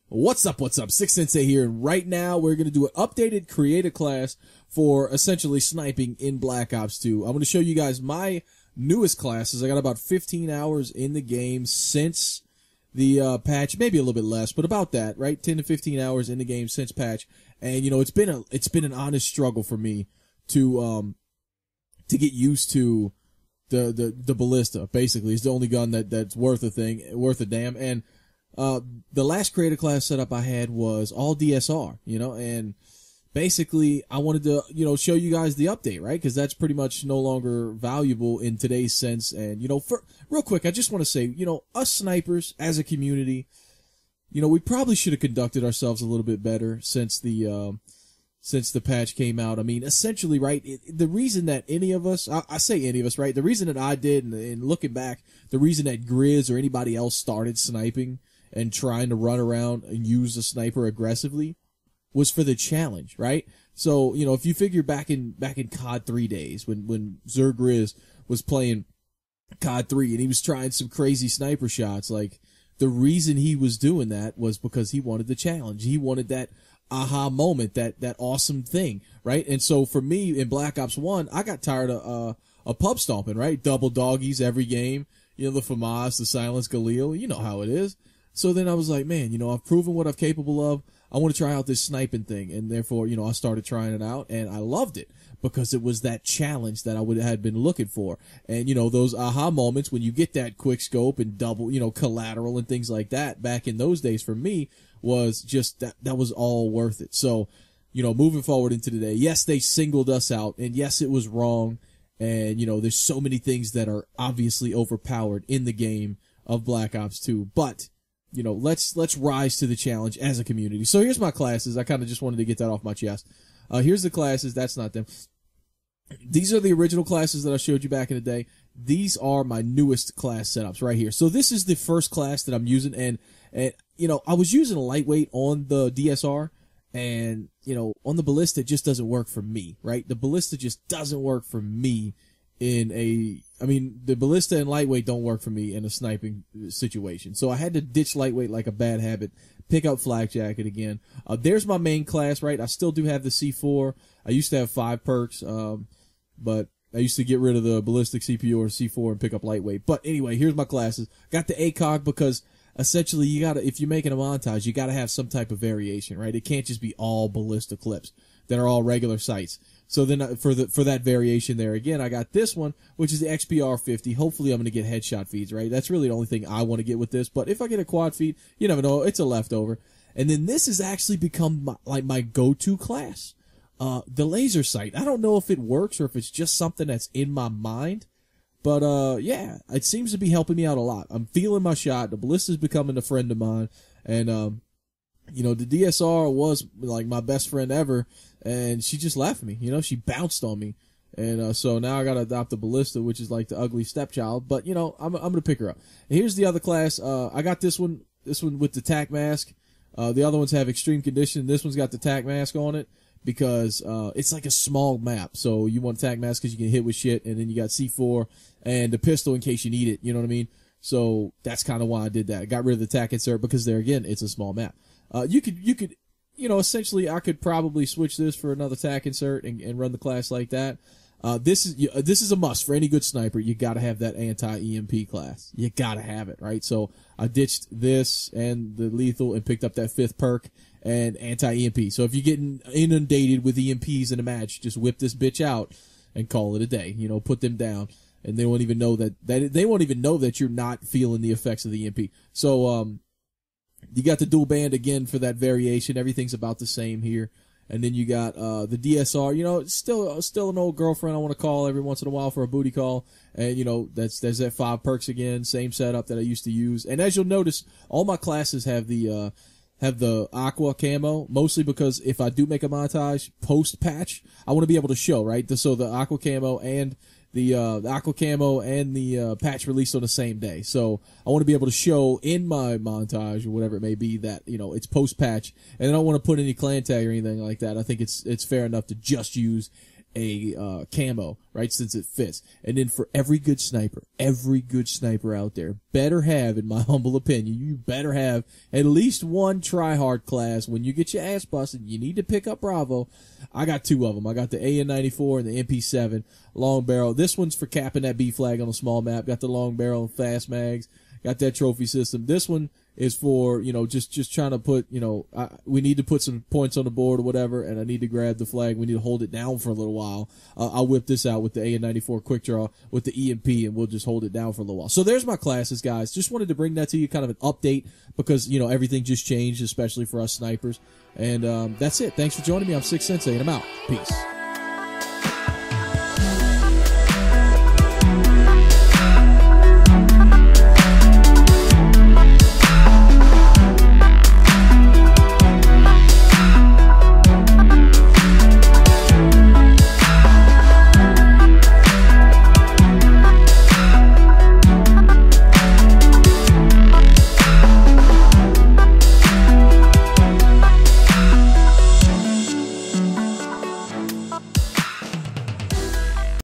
What's up? Six Sensei here, and right now we're going to do an updated create a class for essentially sniping in Black Ops 2. I'm going to show you guys my newest classes. I got about 15 hours in the game since the patch, maybe a little bit less, but about that, right? 10 to 15 hours in the game since patch. And you know, it's been an honest struggle for me to get used to the Ballista. Basically, it's the only gun that's worth a damn. And the last creator class setup I had was all DSR, you know, and basically I wanted to, you know, show you guys the update, right? Because that's pretty much no longer valuable in today's sense. And, you know, real quick, I just want to say, you know, us snipers as a community, you know, we probably should have conducted ourselves a little bit better since the patch came out. I mean, essentially, right, the reason that any of us, I say any of us, right, the reason that I did, and looking back, the reason that Grizz or anybody else started sniping and trying to run around and use a sniper aggressively was for the challenge, right? So, you know, if you figure back in COD 3 days when Grizz was playing COD 3 and he was trying some crazy sniper shots, like, the reason he was doing that was because he wanted the challenge. He wanted that aha moment, that awesome thing, right? And so for me in Black Ops 1, I got tired of pub stomping, right? Double doggies every game, you know, the FAMAS, the Silence Galil, you know how it is. So then I was like, man, you know, I've proven what I'm capable of. I want to try out this sniping thing. And therefore, you know, I started trying it out and I loved it because it was that challenge that I had been looking for. And, you know, those aha moments when you get that quick scope and double, you know, collateral and things like that back in those days for me was just that was all worth it. So, you know, moving forward into today, yes, they singled us out and yes, it was wrong. And, you know, there's so many things that are obviously overpowered in the game of Black Ops 2, but you know, let's rise to the challenge as a community. So here's my classes. I kind of just wanted to get that off my chest. Here's the classes. That's not them. These are the original classes that I showed you back in the day. These are my newest class setups right here. So this is the first class that I'm using. And you know, I was using a lightweight on the DSR. And, you know, on the Ballista, it just doesn't work for me, right? The Ballista just doesn't work for me the Ballista and lightweight don't work for me in a sniping situation. So I had to ditch lightweight like a bad habit, pick up flak jacket again. There's my main class, right? I still do have the C4. I used to have 5 perks, but I used to get rid of the ballistic CPU or C4 and pick up lightweight. But anyway, here's my classes. Got the ACOG because essentially if you're making a montage, you gotta have some type of variation, right? It can't just be all Ballista clips that are all regular sights. So then for that variation there again, I got this one, which is the XPR 50. Hopefully I'm going to get headshot feeds, right? That's really the only thing I want to get with this. But if I get a quad feed, you never know. It's a leftover. And then this has actually become my go-to class. The laser sight. I don't know if it works or if it's just something that's in my mind. But, yeah, it seems to be helping me out a lot. I'm feeling my shot. The Ballista's becoming a friend of mine. And, you know, the DSR was like my best friend ever, and she just left me. You know, she bounced on me, and so now I gotta adopt the Ballista, which is like the ugly stepchild. But you know, I'm gonna pick her up. And here's the other class. I got this one with the tac mask. The other ones have extreme condition. This one's got the tac mask on it because it's like a small map. So you want tac mask because you can hit with shit, and then you got C4 and the pistol in case you need it. You know what I mean? So that's kind of why I did that. I got rid of the tac insert because there again, it's a small map. You could, you know, essentially I could probably switch this for another tac insert and run the class like that. This is a must for any good sniper. You gotta have that anti-EMP class. You gotta have it, right? So I ditched this and the lethal and picked up that 5th perk and anti-EMP. So if you're getting inundated with EMPs in a match, just whip this bitch out and call it a day. You know, put them down. And they won't even know that they won't even know that you're not feeling the effects of the EMP. So, you got the dual band again for that variation. Everything's about the same here. And then you got the DSR. You know, it's still an old girlfriend I want to call every once in a while for a booty call. And you know, there's that 5 perks again, same setup that I used to use. And as you'll notice, all my classes have the aqua camo, mostly because if I do make a montage post patch, I want to be able to show, right? So the aqua camo and the aqua camo and the patch released on the same day. So I want to be able to show in my montage or whatever it may be that, you know, it's post patch, and I don't want to put any clan tag or anything like that. I think it's fair enough to just use a camo, right, since it fits. And then for every good sniper out there, better have, in my humble opinion, you better have at least one try-hard class. When you get your ass busted, you need to pick up Bravo. I got 2 of them. I got the AN-94 and the MP7 long barrel. This one's for capping that B flag on a small map. Got the long barrel and fast mags. Got that trophy system. This one is for, you know, just trying to put, you know, we need to put some points on the board or whatever, and I need to grab the flag. We need to hold it down for a little while. I'll whip this out with the AN-94 quick draw with the EMP, and we'll just hold it down for a little while. So there's my classes, guys. Just wanted to bring that to you, kind of an update, because, you know, everything just changed, especially for us snipers. And that's it. Thanks for joining me. I'm Six Sensei, and I'm out. Peace.